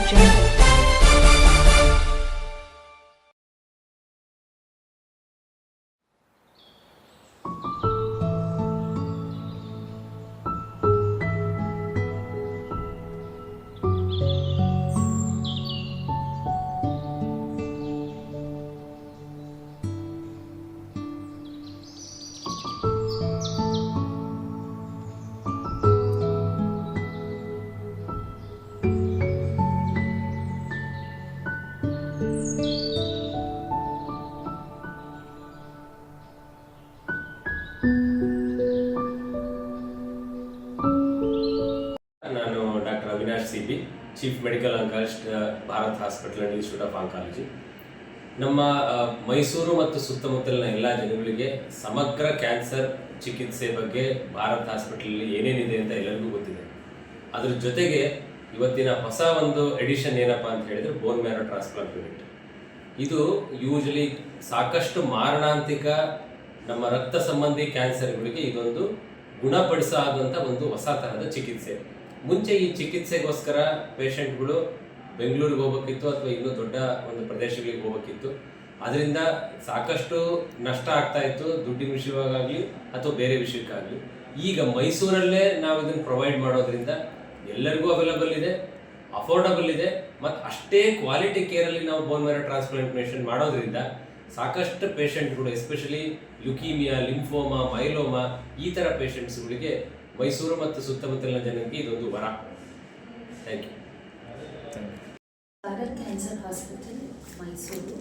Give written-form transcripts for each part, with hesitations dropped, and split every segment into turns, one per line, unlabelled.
Jungle.
ನಾನು doctor Avinash C B, chief medical oncologist, Bharat hospital and institute of oncology. ನಮ್ಮ ಮೈಸೂರು ಮತ್ತು ಸುತ್ತಮುತ್ತಲಿನ ಎಲ್ಲ ಜನಗಳಿಗೆ ಸಮಗ್ರ ಕ್ಯಾನ್ಸರ್ ಚಿಕಿತ್ಸೆ ಬಗ್ಗೆ ಭಾರತ್ ಹಾಸ್ಪಿಟಲಲ್ಲಿ ಏನೇನಿದೆ ಅಂತ ಎಲ್ಲರಿಗೂ ಗೊತ್ತಿದೆ. ಅದ್ರ ಜೊತೆಗೆ ಇವತ್ತಿನ ಹೊಸ ಒಂದು ಎಡಿಷನ್ ಏನಪ್ಪ ಅಂತ ಹೇಳಿದ್ರೆ ಬೋನ್ ಮ್ಯಾರೋ ಟ್ರಾನ್ಸ್ಪ್ಲಾಂಟ್ ಯೂನಿಟ್. ಇದು ಯೂಶಲಿ ಸಾಕಷ್ಟು ಮಾರಣಾಂತಿಕ ನಮ್ಮ ರಕ್ತ ಸಂಬಂಧಿ ಕ್ಯಾನ್ಸರ್ಗಳಿಗೆ ಇದೊಂದು ಗುಣಪಡಿಸಾದಂಥ ಒಂದು ಹೊಸ ತರಹದ ಚಿಕಿತ್ಸೆ. ಮುಂಚೆ ಈ ಚಿಕಿತ್ಸೆಗೋಸ್ಕರ ಪೇಷಂಟ್ಗಳು ಬೆಂಗಳೂರಿಗೆ ಹೋಗ್ಬೇಕಿತ್ತು ಅಥವಾ ಇನ್ನೂ ದೊಡ್ಡ ಒಂದು ಪ್ರದೇಶಗಳಿಗೆ ಹೋಗ್ಬೇಕಿತ್ತು. ಅದರಿಂದ ಸಾಕಷ್ಟು ನಷ್ಟ ಆಗ್ತಾ ಇತ್ತು, ದುಡ್ಡಿನ ವಿಷಯವಾಗಲಿ ಅಥವಾ ಬೇರೆ ವಿಷಯಕ್ಕಾಗಲಿ. ಈಗ ಮೈಸೂರಲ್ಲೇ ನಾವು ಇದನ್ನು ಪ್ರೊವೈಡ್ ಮಾಡೋದ್ರಿಂದ ಎಲ್ಲರಿಗೂ ಅವೈಲಬಲ್ ಇದೆ, ಅಫೋರ್ಡಬಲ್ ಇದೆ, ಮತ್ತು ಅಷ್ಟೇ ಕ್ವಾಲಿಟಿ ಕೇರಲ್ಲಿ ನಾವು ಬೋನ್ ಮ್ಯಾರೋ ಟ್ರಾನ್ಸ್ಪ್ಲಾಂಟೇಷನ್ ಮಾಡೋದ್ರಿಂದ ಸಾಕಷ್ಟು ಪೇಷಂಟ್ಗಳು, ಎಸ್ಪೆಷಲಿ ಲ್ಯುಕೀಮಿಯಾ, ಲಿಂಫೋಮಾ, ಮೈಲೋಮಾ ಈ ಥರ ಪೇಷಂಟ್ಸ್ಗಳಿಗೆ ಮೈಸೂರು ಮತ್ತು ಸುತ್ತಮುತ್ತಲಿನ ಜನರಿಗೆ ಇದೊಂದು ವರ. Thank you.
Bharat cancer hospital Mysuru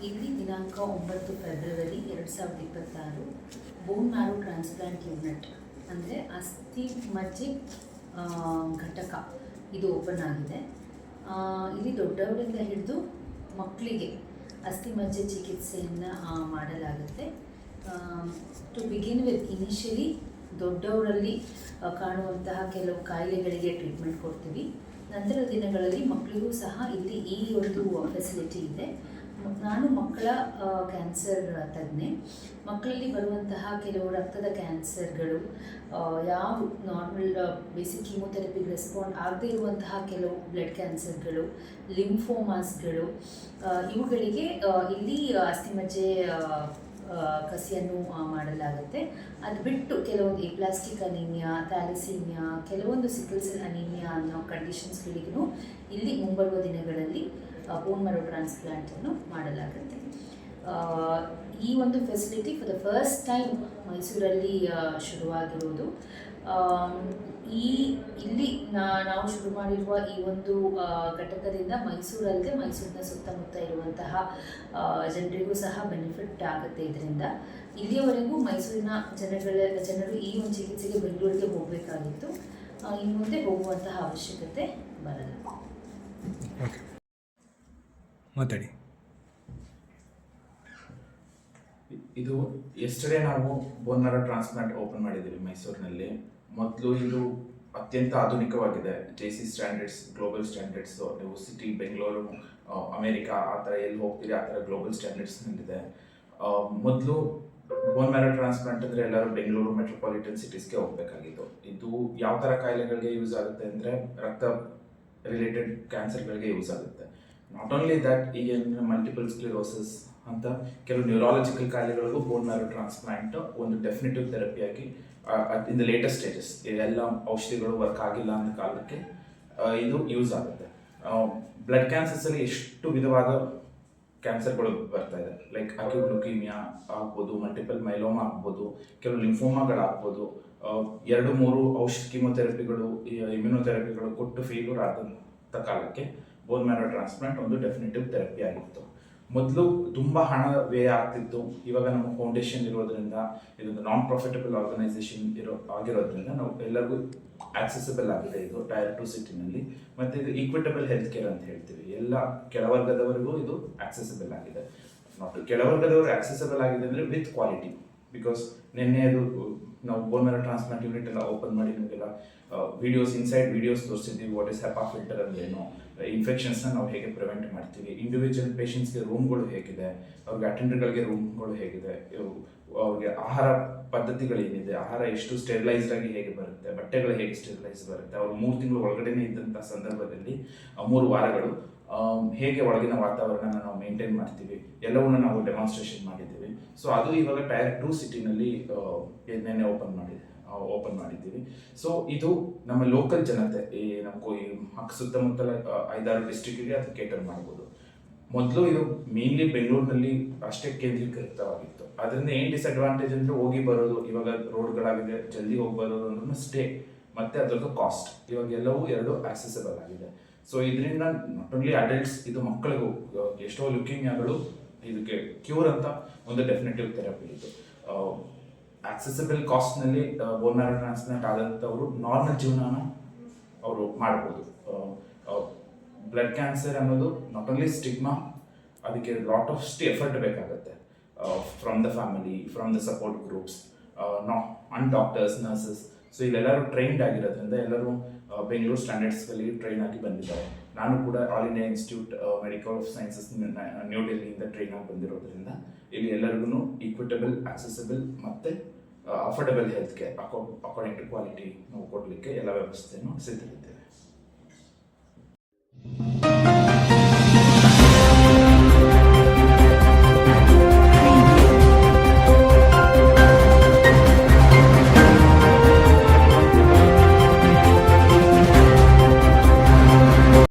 ಇಲ್ಲಿ ದಿನಾಂಕ 9 February 2026 bone marrow transplant unit ಅಂದರೆ ಅಸ್ಥಿ ಮಜ್ಜೆ ಘಟಕ ಇದು ಓಪನ್ ಆಗಿದೆ. ಇಲ್ಲಿ ದೊಡ್ಡವರಿಂದ ಹಿಡಿದು ಮಕ್ಕಳಿಗೆ ಅಸ್ಥಿ ಮಜ್ಜೆ ಚಿಕಿತ್ಸೆಯನ್ನು ಮಾಡಲಾಗುತ್ತೆ. ಟು ಬಿಗಿನ್ ವಿತ್ ಇನಿಷಿಯಲಿ ದೊಡ್ಡವರಲ್ಲಿ ಕಾಣುವಂತಹ ಕೆಲವು ಕಾಯಿಲೆಗಳಿಗೆ ಟ್ರೀಟ್ಮೆಂಟ್ ಕೊಡ್ತೀವಿ. ನಂತರ ದಿನಗಳಲ್ಲಿ ಮಕ್ಕಳಿಗೂ ಸಹ ಇಲ್ಲಿ ಈ ಒಂದು ಫೆಸಿಲಿಟಿ ಇದೆ. ನಾನು ಮಕ್ಕಳ ಕ್ಯಾನ್ಸರ್ ತಜ್ಞೆ. ಮಕ್ಕಳಲ್ಲಿ ಬರುವಂತಹ ಕೆಲವು ರಕ್ತದ ಕ್ಯಾನ್ಸರ್ಗಳು, ಯಾವ ನಾರ್ಮಲ್ ಬೇಸಿಕ್ ಕೀಮೋಥೆರಪಿಗೆ ರೆಸ್ಪಾಂಡ್ ಆಗದೇ ಇರುವಂತಹ ಕೆಲವು ಬ್ಲಡ್ ಕ್ಯಾನ್ಸರ್ಗಳು, ಲಿಂಫೋಮಾಸ್ಗಳು, ಇವುಗಳಿಗೆ ಇಲ್ಲಿ ಅಸ್ಥಿಮಜ್ಜೆ ಕಸಿಯನ್ನು ಮಾಡಲಾಗುತ್ತೆ. ಅದು ಬಿಟ್ಟು ಕೆಲವೊಂದು ಎಪ್ಲಾಸ್ಟಿಕ್ ಅನೀಮಿಯಾ, ಥ್ಯಾಲಸೀಮಿಯಾ, ಕೆಲವೊಂದು ಸಿಕಲ್ ಸೆಲ್ ಅನೀಮಿಯಾ ಅನ್ನೋ ಕಂಡೀಷನ್ಸ್ಗಳಿಗೂ ಇಲ್ಲಿ ಮುಂಬರುವ ದಿನಗಳಲ್ಲಿ ಬೋನ್ ಮ್ಯಾರೋ ಟ್ರಾನ್ಸ್ಪ್ಲಾಂಟನ್ನು ಮಾಡಲಾಗುತ್ತೆ. ಈ ಒಂದು facility for the first time ಮೈಸೂರಲ್ಲಿ ಶುರುವಾಗಿರುವುದು. ಇಲ್ಲಿ ನಾವು ಶುರು ಮಾಡಿರುವ ಈ ಒಂದು ಘಟಕದಿಂದ ಮೈಸೂರಲ್ಲದೆ ಮೈಸೂರಿನ ಸುತ್ತಮುತ್ತ ಇರುವಂತಹ ಜನರಿಗೂ ಸಹ ಬೆನಿಫಿಟ್ ಆಗುತ್ತೆ. ಇದರಿಂದ ಇಲ್ಲಿಯವರೆಗೂ ಮೈಸೂರಿನ ಜನರು ಈ ಒಂದು ಚಿಕಿತ್ಸೆಗೆ ಬೆಂಗಳೂರಿಗೆ ಹೋಗಬೇಕಾಗಿತ್ತು. ಇನ್ನು ಮುಂದೆ ಹೋಗುವಂತಹ ಅವಶ್ಯಕತೆ ಬರಲ್ಲ.
ಮಾತಾಡಿ.
ಇದು ಎಸ್ಟರ್ಡೇ ನಾವು ಬೋನ್ ಮ್ಯಾರೋ ಟ್ರಾನ್ಸ್ಪ್ಲಾಂಟ್ ಓಪನ್ ಮಾಡಿದ್ದೀವಿ ಮೈಸೂರಿನಲ್ಲಿ. ಮೊದಲು ಇದು ಅತ್ಯಂತ ಆಧುನಿಕವಾಗಿದೆ. JC standards, global standards. ನೀವು ಸಿಟಿ, ಬೆಂಗಳೂರು, ಅಮೇರಿಕಾ ಆ ಥರ ಎಲ್ಲಿ ಹೋಗ್ತೀರಿ ಆ ಥರ ಗ್ಲೋಬಲ್ ಸ್ಟ್ಯಾಂಡರ್ಡ್ಸ್ನಲ್ಲಿದೆ. ಮೊದಲು ಬೋನ್ ಮ್ಯಾರೋ ಟ್ರಾನ್ಸ್ಪ್ಲಾಂಟ್ ಅಂದರೆ ಎಲ್ಲರೂ ಬೆಂಗಳೂರು ಮೆಟ್ರೋಪಾಲಿಟನ್ ಸಿಟೀಸ್ಗೆ ಹೋಗಬೇಕಾಗಿತ್ತು. ಇದು ಯಾವ ಥರ ಕಾಯಿಲೆಗಳಿಗೆ ಯೂಸ್ ಆಗುತ್ತೆ ಅಂದರೆ ರಕ್ತ ರಿಲೇಟೆಡ್ ಕ್ಯಾನ್ಸರ್ಗಳಿಗೆ ಯೂಸ್ ಆಗುತ್ತೆ. ನಾಟ್ ಓನ್ಲಿ ದ್ಯಾಟ್, ಈಗ ಮಲ್ಟಿಪಲ್ ಸ್ಕ್ಲಿರೋಸಿಸ್ ಅಂತ ಕೆಲವು ನ್ಯೂರಾಲಜಿಕಲ್ ಕಾಯಿಲೆಗಳಿಗೂ ಬೋನ್ ಮ್ಯಾರೋ ಟ್ರಾನ್ಸ್ಪ್ಲಾಂಟ್ ಒಂದು definitive ಥೆರಪಿಯಾಗಿ in the latest stages, ಎಲ್ಲ ಔಷಧಿಗಳು ವರ್ಕ್ ಆಗಿಲ್ಲ ಅನ್ನೋ ಕಾಲಕ್ಕೆ ಇದು ಯೂಸ್ ಆಗುತ್ತೆ. ಬ್ಲಡ್ ಕ್ಯಾನ್ಸರ್ಸಲ್ಲಿ ಎಷ್ಟು ವಿಧವಾದ ಕ್ಯಾನ್ಸರ್ಗಳು ಬರ್ತಾ ಇದೆ. ಲೈಕ್ ಅಕ್ಯೂಟ್ ಲ್ಯುಕೀಮಿಯಾ ಆಗ್ಬೋದು, ಮಲ್ಟಿಪಲ್ ಮೈಲೋಮಾ ಆಗ್ಬೋದು, ಕೆಲವು ಲಿಂಫೋಮಾಗಳಾಗ್ಬೋದು. 2-3 ಔಷಧ ಕೀಮೋಥೆರಪಿಗಳು, ಇಮ್ಯುನೋಥೆರಪಿಗಳು ಕೊಟ್ಟು ಫೇಲ್ಯೂರ್ ಆದಂಥ ಕಾಲಕ್ಕೆ ಬೋನ್ ಮ್ಯಾರೋ ಟ್ರಾನ್ಸ್ಪ್ಲಾಂಟ್ ಒಂದು ಡೆಫಿನಿಟಿವ್ ಥೆರಪಿ ಆಗಿತ್ತು. ಮೊದಲು ತುಂಬ ಹಣ ವ್ಯಯ ಆಗ್ತಿತ್ತು. ಇವಾಗ ನಮ್ಮ ಫೌಂಡೇಶನ್ ಇರೋದ್ರಿಂದ, ಇದೊಂದು ನಾನ್ ಪ್ರಾಫಿಟಬಲ್ ಆರ್ಗನೈಸೇಷನ್ ಆಗಿರೋದ್ರಿಂದ ನಾವು ಎಲ್ಲರಿಗೂ ಆಕ್ಸೆಸಿಬಲ್ ಆಗಿದೆ. ಇದು ಟೈರ್ 2 ಸಿಟಿನಲ್ಲಿ. ಮತ್ತು ಇದು ಈಕ್ವಿಟಬಲ್ ಹೆಲ್ತ್ ಕೇರ್ ಅಂತ ಹೇಳ್ತೀವಿ. ಎಲ್ಲ ಕೆಳವರ್ಗದವರೆಗೂ ಇದು ಆಕ್ಸೆಸಿಬಲ್ ಆಗಿದೆ. ನಾಟ್ ಕೆಳವರ್ಗದವರು ಆಕ್ಸೆಸಿಬಲ್ ಆಗಿದೆ ಅಂದರೆ ವಿತ್ ಕ್ವಾಲಿಟಿ. ಬಿಕಾಸ್ ನಿನ್ನೆ ಅದು ನಾವು ಬೋನ್ ಮ್ಯಾರೋ ಟ್ರಾನ್ಸ್ಪ್ಲಾಂಟ್ ಯೂನಿಟ್ ಎಲ್ಲ ಓಪನ್ ಮಾಡಿ ನಿಮಗೆಲ್ಲ ವಿಡಿಯೋಸ್ ಇನ್ಸೈಡ್ ವಿಡಿಯೋಸ್ ತೋರಿಸಿದ್ವಿ. ವಾಟ್ ಇಸ್ ಹೆಪಾ ಫಿಲ್ಟರ್ ಅಂದ್ರೇನು, ಇನ್ಫೆಕ್ಷನ್ಸ್ನ ನಾವು ಹೇಗೆ ಪ್ರಿವೆಂಟ್ ಮಾಡ್ತೀವಿ, ಇಂಡಿವಿಜುವಲ್ ಪೇಷಂಟ್ಸ್ಗೆ ರೂಮ್ಗಳು ಹೇಗಿದೆ, ಅವ್ರಿಗೆ ಅಟೆಂಡರ್ಗಳಿಗೆ ರೂಮ್ಗಳು ಹೇಗಿದೆ, ಅವ್ರಿಗೆ ಆಹಾರ ಪದ್ಧತಿಗಳೇನಿದೆ, ಆಹಾರ ಎಷ್ಟು ಸ್ಟೆರಿಲೈಸ್ಡ್ ಆಗಿ ಹೇಗೆ ಬರುತ್ತೆ, ಬಟ್ಟೆಗಳು ಹೇಗೆ ಸ್ಟೆರಿಲೈಸ್ ಬರುತ್ತೆ, ಅವ್ರು 3 ತಿಂಗಳು ಒಳಗಡೆನೇ ಇದ್ದಂಥ ಸಂದರ್ಭದಲ್ಲಿ 3 ವಾರಗಳು ಹೇಗೆ ಒಳಗಿನ ವಾತಾವರಣನ ನಾವು ಮೇಂಟೈನ್ ಮಾಡ್ತೀವಿ ಎಲ್ಲವನ್ನ ನಾವು ಡೆಮಾನ್ಸ್ಟ್ರೇಷನ್ ಮಾಡಿದ್ದೀವಿ. ಸೊ ಅದು ಇವಾಗ ಟೈರ್ 2 ಸಿಟಿನಲ್ಲಿ ನೆನ್ನೆ ಓಪನ್ ಮಾಡಿದ್ದೀವಿ. ಸೊ ಇದು ನಮ್ಮ ಲೋಕಲ್ ಜನತೆ, ಈ ಸುತ್ತಮುತ್ತಲ 5-6 ಡಿಸ್ಟ್ರಿಕ್ಟಿಗೆ ಅದು ಕೇಟರ್ ಮಾಡ್ಬೋದು. ಮೊದಲು ಇದು ಮೇನ್ಲಿ ಬೆಂಗಳೂರಿನಲ್ಲಿ ಅಷ್ಟೇ ಕೇಂದ್ರೀಕೃತವಾಗಿತ್ತು. ಅದರಿಂದ ಏನು ಡಿಸ್ಅಡ್ವಾಂಟೇಜ್ ಅಂದರೆ ಹೋಗಿ ಬರೋದು, ಇವಾಗ ರೋಡ್ಗಳಾಗಿದೆ, ಜಲ್ದಿ ಹೋಗಿ ಬರೋದು ಅಂದ್ರೂ ಸ್ಟೇ ಮತ್ತು ಅದರದ್ದು ಕಾಸ್ಟ್, ಇವಾಗ ಎಲ್ಲವೂ 2 ಆಕ್ಸೆಸಿಬಲ್ ಆಗಿದೆ. ಸೊ ಇದರಿಂದ ನಾಟ್ ಓನ್ಲಿ ಅಡಲ್ಟ್ಸ್, ಇದು ಮಕ್ಕಳಿಗೂ ಎಷ್ಟೋ ಲ್ಯುಕೇಮಿಯಾಗಳು ಇದಕ್ಕೆ ಕ್ಯೂರ್ ಅಂತ ಒಂದು ಡೆಫಿನೆಟಿವ್ ಥೆರಪಿ ಇದು. ಆಕ್ಸೆಸಿಬಲ್ ಕಾಸ್ಟ್ನಲ್ಲಿ ಬೋನ್ ಮ್ಯಾರೋ ಟ್ರಾನ್ಸ್ಪ್ಲಾಂಟ್ ಆದಂಥವರು ನಾರ್ಮಲ್ ಜೀವನನ ಅವರು ಮಾಡ್ಬೋದು. ಬ್ಲಡ್ ಕ್ಯಾನ್ಸರ್ ಅನ್ನೋದು ನಾಟ್ ಓನ್ಲಿ ಸ್ಟಿಗ್ಮಾ, ಅದಕ್ಕೆ ಲಾಟ್ ಆಫ್ ಎಫರ್ಟ್ ಬೇಕಾಗುತ್ತೆ from the family, from the support groups, and doctors, nurses. So ಇಲ್ಲೆಲ್ಲರೂ ಟ್ರೈನ್ಡ್ ಆಗಿರೋದ್ರಿಂದ ಎಲ್ಲರೂ ಬೆಂಗಳೂರು ಸ್ಟ್ಯಾಂಡರ್ಡ್ಸ್ಗಳಲ್ಲಿ ಟ್ರೈನ್ ಆಗಿ ಬಂದಿದ್ದಾರೆ. ನಾನು ಕೂಡ all India institute medical of sciences new ಡೆಲ್ಲಿಯಿಂದ ಟ್ರೈನ್ ಆಗಿ ಬಂದಿರೋದ್ರಿಂದ ಇಲ್ಲಿ ಎಲ್ಲರಿಗೂ ಈಕ್ವಿಟಬಲ್, ಆಕ್ಸೆಸಿಬಲ್ ಮತ್ತು affordable health care according to quality ನಾವು ಕೊಡಲಿಕ್ಕೆ ಎಲ್ಲ ವ್ಯವಸ್ಥೆಯನ್ನು ಸಿದ್ಧರಿದ್ದೇವೆ.